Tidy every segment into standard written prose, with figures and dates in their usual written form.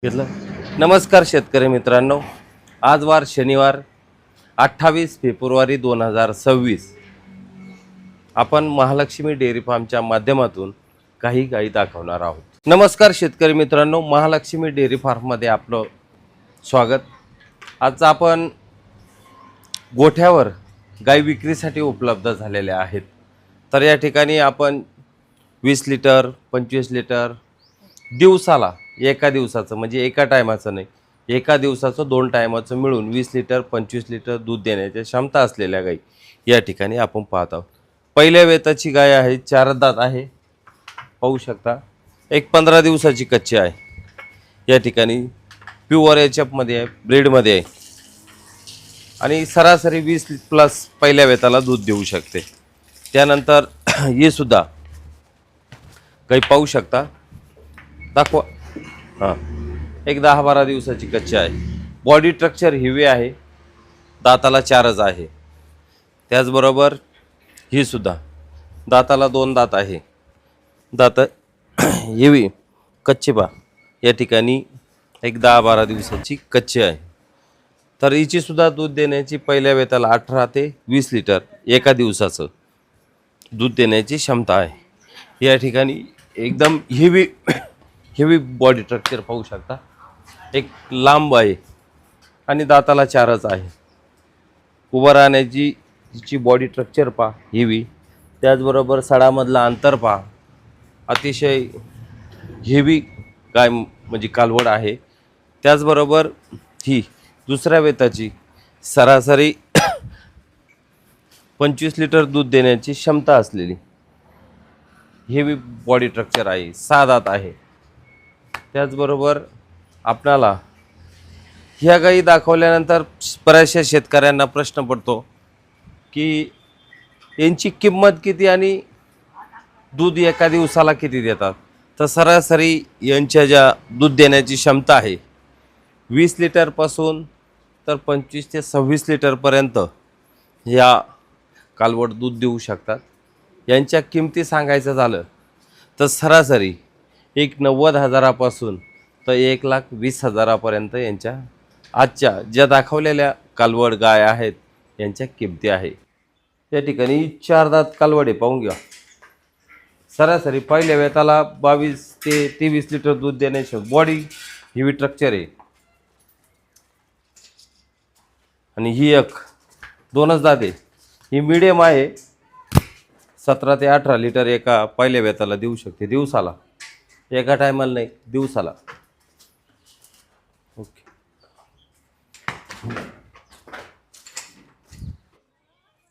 घेतलं. नमस्कार शेतकरी मित्रांनो, आज वार शनिवार 28 फेब्रुवारी 2026. आपण महालक्ष्मी डेअरी फार्मच्या माध्यमातून काही गायी दाखवणार आहोत. नमस्कार शेतकरी मित्रांनो, महालक्ष्मी डेअरी फार्ममध्ये आपलं स्वागत. आज आपण गोठ्यावर गाई विक्रीसाठी उपलब्ध झालेल्या आहेत. तर या ठिकाणी आपण 20 लिटर 25 लिटर दिवसाला, एका दिवसाचं म्हणजे एका टायमाचं नाही, एका दिवसाचं 2 टायमाचं मिळून 20 लिटर 25 लिटर दूध देण्याची क्षमता असलेल्या गाई या ठिकाणी आपण पाहत आहोत. पहिल्या वेताची गाय आहे, 4 दात आहे, पाहू शकता. एक 15 दिवसाची कच्ची आहे. या ठिकाणी प्युअर एचएफमध्ये आहे, ब्रीडमध्ये आहे आणि सरासरी 20+ पहिल्या वेताला दूध देऊ शकते. त्यानंतर ही सुद्धा गाई पाहू शकता, दाखवा. हां, एक 10-12 दिवसाची कच्ची आहे. बॉडी स्ट्रक्चर हेवी आहे, दाताला 4च आहे. त्याचबरोबर ही सुद्धा दाताला 2 दात आहे. दात हेवी कच्ची बा या ठिकाणी एक 10-12 दिवसाची कच्ची आहे. तर हिची सुद्धा दूध देण्याची पहिल्या वेताला 18 ते 20 लिटर एका दिवसाचं दूध देण्याची क्षमता आहे. या ठिकाणी एकदम हेवी बॉडी स्ट्रक्चर पाहू शकता. एक लांब आहे आणि दाताला 4च आहे. उभं राहण्याची तिची बॉडी स्ट्रक्चर पहा, हेवी. त्याचबरोबर सडामधला अंतर पहा, अतिशय हेवी गाय म्हणजे कालवड आहे. त्याचबरोबर ही दुसऱ्या वेताची सरासरी 25 लिटर दूध देण्याची क्षमता असलेली हेवी बॉडी स्ट्रक्चर आहे, 6 दात आहे. त्याचबरोबर आपणाला ह्या गायी दाखवल्यानंतर बऱ्याचशा शेतकऱ्यांना प्रश्न पडतो की यांची किंमत किती आणि दूध एका दिवसाला किती देतात. तर सरासरी यांच्या ज्या दूध देण्याची क्षमता आहे 20 लिटरपासून तर 25 ते 26 लिटरपर्यंत या कालवड दूध देऊ शकतात. यांच्या किमती सांगायचं झालं तर सरासरी 90,000पासून तर 1,20,000पर्यंत यांच्या आजच्या ज्या दाखवलेल्या कालवड गाय आहेत यांच्या किमती आहे. या ठिकाणी 4 दात कालवडे पाहून घ्या. सरासरी पहिल्या वेताला 22 ते 23 लिटर दूध देण्याची बॉडी हेवी स्ट्रक्चर आहे. आणि ही एक 2च दात आहे. ही मिडियम आहे, 17 ते 18 लिटर एका पहिल्या वेताला देऊ शकते दिवसाला, एका टायमाला नाही, दिवसाला. ओके,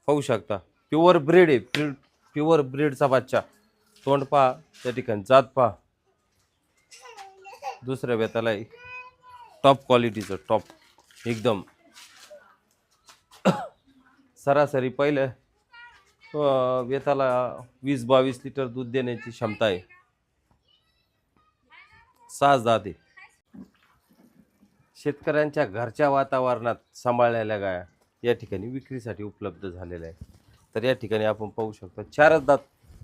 पाहू शकता. प्युअर ब्रीड आहे, प्युअर ब्रीडचा बच्चा. तोंड पहा, त्या ठिकाणी जात पहा. दुसऱ्या वेताला टॉप क्वालिटीचं, टॉप एकदम. सरासरी पहिल्या वेताला 20-22 लिटर दूध देण्याची क्षमता आहे. 6 दात आहे. शेतकऱ्यांच्या घरच्या वातावरणात सांभाळलेल्या गाया या ठिकाणी विक्रीसाठी उपलब्ध झालेल्या आहेत. तर या ठिकाणी आपण पाहू शकतो 4च दात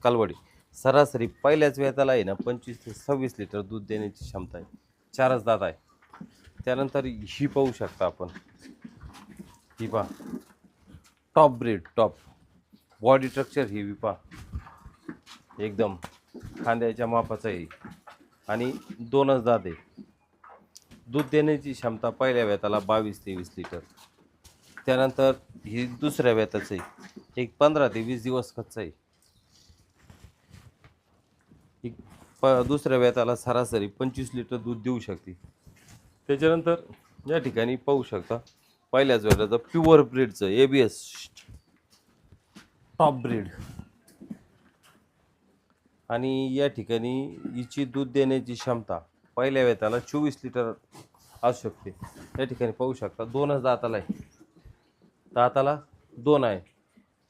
कालवडी. सरासरी पहिल्याच वेताला आहे ना 25 ते 26 लिटर दूध देण्याची क्षमता आहे. 4च दात आहे. त्यानंतर ही पाहू शकता आपण, ही पहा, top breed, top body structure heavy पहा, एकदम खांद्याच्या मापाचं आहे आणि 2च दात आहे. दूध देण्याची क्षमता पहिल्या वेताला 22 ते 20 लिटर. त्यानंतर ही दुसऱ्या वेताचं आहे, एक 15 ते 20 दिवस कच्चं आहे. दुसऱ्या वेताला सरासरी 25 लिटर दूध देऊ शकते. त्याच्यानंतर या ठिकाणी पाहू शकता पहिल्याच वेताचं प्युअर ब्रीडचं ABS टॉप ब्रीड. आणि या ठिकाणी हिची दूध देण्याची क्षमता पहिल्या वेताला 24 लिटर असू शकते. या ठिकाणी पाहू शकता 2च दाताला आहे, दाताला 2 आहे.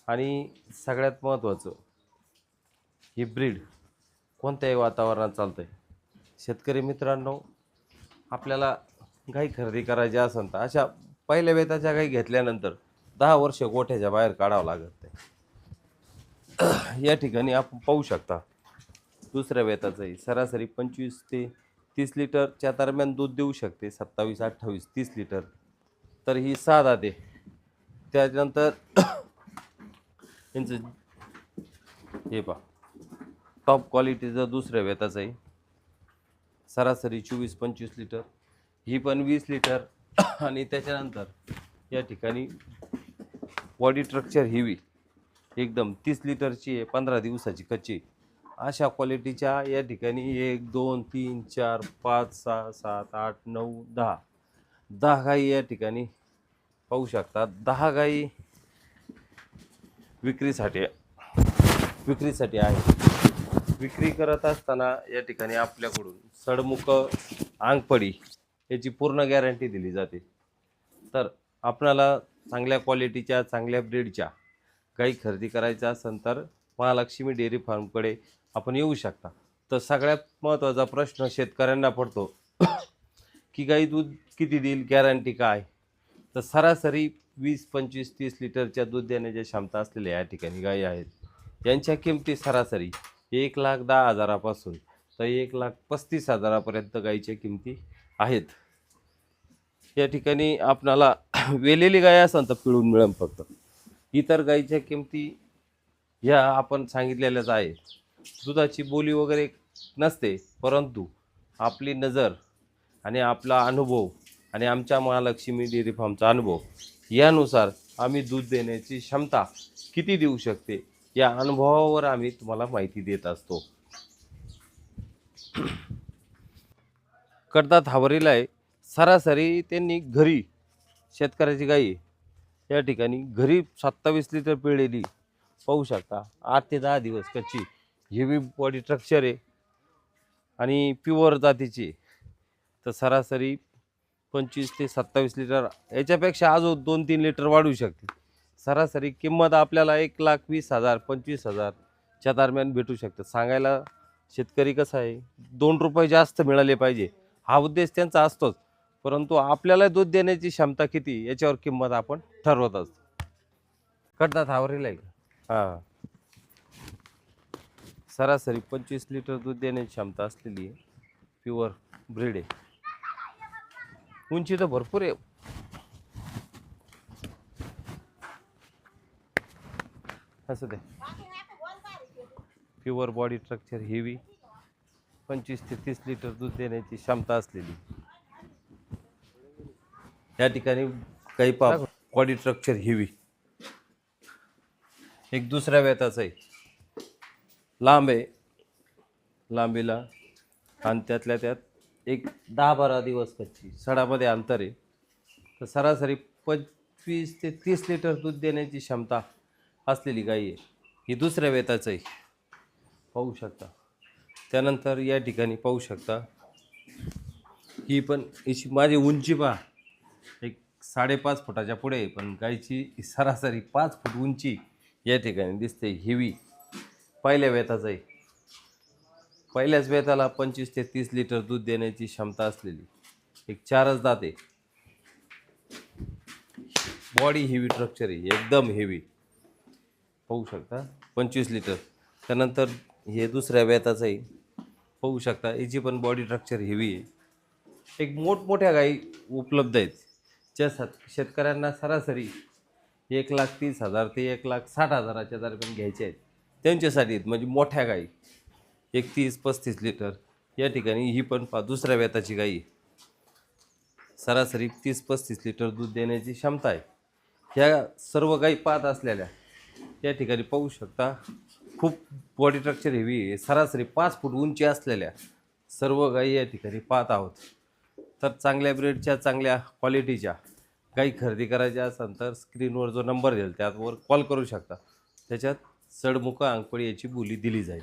आणि सगळ्यात महत्त्वाचं, ही ब्रीड कोणत्याही वातावरणात चालतं आहे. शेतकरी मित्रांनो, आपल्याला गाई खरेदी करायची असेल तर अशा पहिल्या वेताच्या गाई घेतल्यानंतर 10 वर्ष गोठ्याच्या बाहेर काढावं लागत नाही. या ठिकाणी आपण पाहू शकता दुसऱ्या वेताचं आहे, सरासरी 25 ते 30 लिटरच्या दरम्यान दूध देऊ शकते, 27, 28, 30 लिटर. तर ही 6 दाते. त्याच्यानंतर यांचं हे पहा, टॉप क्वालिटीचं दुसऱ्या वेताचं आहे, सरासरी 24-25 लिटर. ही पण 20 लिटर. आणि त्याच्यानंतर या ठिकाणी बॉडी स्ट्रक्चर हेवी एकदम 30 लिटरची आहे, 15 दिवसाची कच्ची. अशा क्वालिटीच्या या ठिकाणी 1 2 3 4 5 6 7 8 9 10 गाई या ठिकाणी पाहू शकता. 10 गाई विक्रीसाठी आहे. विक्री करत असताना या ठिकाणी आपल्याकडून सडमुख आंगपडी याची पूर्ण गॅरंटी दिली जाते. तर आपणाला चांगल्या क्वालिटीच्या, चांगल्या ब्रीडच्या गाई खरेदी करायच्या असेल तर महालक्ष्मी डेअरी फार्मकडे आपण येऊ शकता. तर सगळ्यात महत्त्वाचा प्रश्न शेतकऱ्यांना पडतो की गाई दूध किती देईल, गॅरंटी काय? तर सरासरी 20, 25, 30 लिटरच्या दूध देण्याच्या क्षमता असलेल्या या ठिकाणी गाई आहेत. यांच्या किमती सरासरी 1,10,000पासून तर 1,35,000पर्यंत गाईच्या किमती आहेत. या ठिकाणी आपणाला वेलेली गाय असेल तर पिळून मिळेल फक्त. इतर गाईच्या किमती ह्या आपण सांगितलेल्याच आहेत. दुधाची बोली वगैरे नसते, परंतु आपली नजर आणि आपला अनुभव आणि आमच्या महालक्ष्मी डेअरी फार्मचा अनुभव यानुसार आम्ही दूध देण्याची क्षमता किती देऊ शकते या अनुभवावर आम्ही तुम्हाला माहिती देत असतो. कडदात हावरीला आहे. सरासरी त्यांनी घरी शेतकऱ्याची गाई या ठिकाणी घरी 27 लिटर पिळलेली पाहू शकता. 8 ते 10 दिवस कच्ची, हेवी बॉडी स्ट्रक्चर आहे आणि प्युअर जातीची. तर सरासरी 25 ते 27 लिटर, याच्यापेक्षा अजून 2-3 लिटर वाढू शकते. सरासरी किंमत आपल्याला 1,20,000 25,000च्या दरम्यान भेटू शकते. सांगायला शेतकरी कसा आहे, 2 रुपये जास्त मिळाले पाहिजे हा उद्देश त्यांचा असतोच, परंतु आपल्याला दूध देण्याची क्षमता किती याच्यावर किंमत आपण ठरवत असतो. कडदात हावरीला आहे का? हां, सरासरी 25 लिटर दूध देण्याची क्षमता असलेली आहे, प्युअर ब्रीड आहे. उंची तर भरपूर आहे. असं ते प्युअर बॉडी स्ट्रक्चर हेवी, 25 ते 30 लिटर दूध देण्याची क्षमता असलेली या ठिकाणी काही बॉडी स्ट्रक्चर हेवी. एक दुसऱ्या वेताचं आहे, लांब आहे, लांबीला, आणि त्यातल्या त्यात एक 10-12 दिवस कच्ची, सडामध्ये अंतर आहे. तर सरासरी 25 ते 30 लिटर दूध देण्याची क्षमता असलेली गाई आहे. ही दुसऱ्या वेताचं आहे, पाहू शकता. त्यानंतर या ठिकाणी पाहू शकता ही पण याची माझी उंची पहा, एक 5.5 फुटाच्या पुढे आहे, पण गाईची सरासरी 5 फूट उंची या ठिकाणी दिसते. हेवी पहिल्या वेताचं आहे. पहिल्याच वेताला 25 ते 30 लिटर दूध देण्याची क्षमता असलेली एक 4च दात आहे. बॉडी हेवी स्ट्रक्चर आहे, एकदम हेवी, पाहू शकता. 25 लिटर. त्यानंतर हे दुसऱ्या वेताचं आहे, पाहू शकता. याची पण बॉडी स्ट्रक्चर हेवी आहे. एक मोठमोठ्या गाई उपलब्ध आहेत ज्या शेतकऱ्यांना सरासरी 1,30,000 ते 1,60,000च्या दरम्यान घ्यायचे आहेत. त्यांच्यासाठी म्हणजे मोठ्या गाई 31-35 लिटर या ठिकाणी. ही पण दुसऱ्या वेताची गाई, सरासरी 30-35 लिटर दूध देण्याची क्षमता आहे. ह्या सर्व गाई पाहत असलेल्या या ठिकाणी पाहू शकता. खूप बॉडी स्ट्रक्चर हेवी आहे. सरासरी 5 फूट उंची असलेल्या सर्व गाई या ठिकाणी पाहत आहोत. तर चांगल्या ब्रीडच्या, चांगल्या क्वालिटीच्या गाई खरेदी करायच्या असेल तर स्क्रीनवर जो नंबर देईल त्यावर कॉल करू शकता. त्याच्यात सडमुख अंगपडी याची बोली दिली जाईल.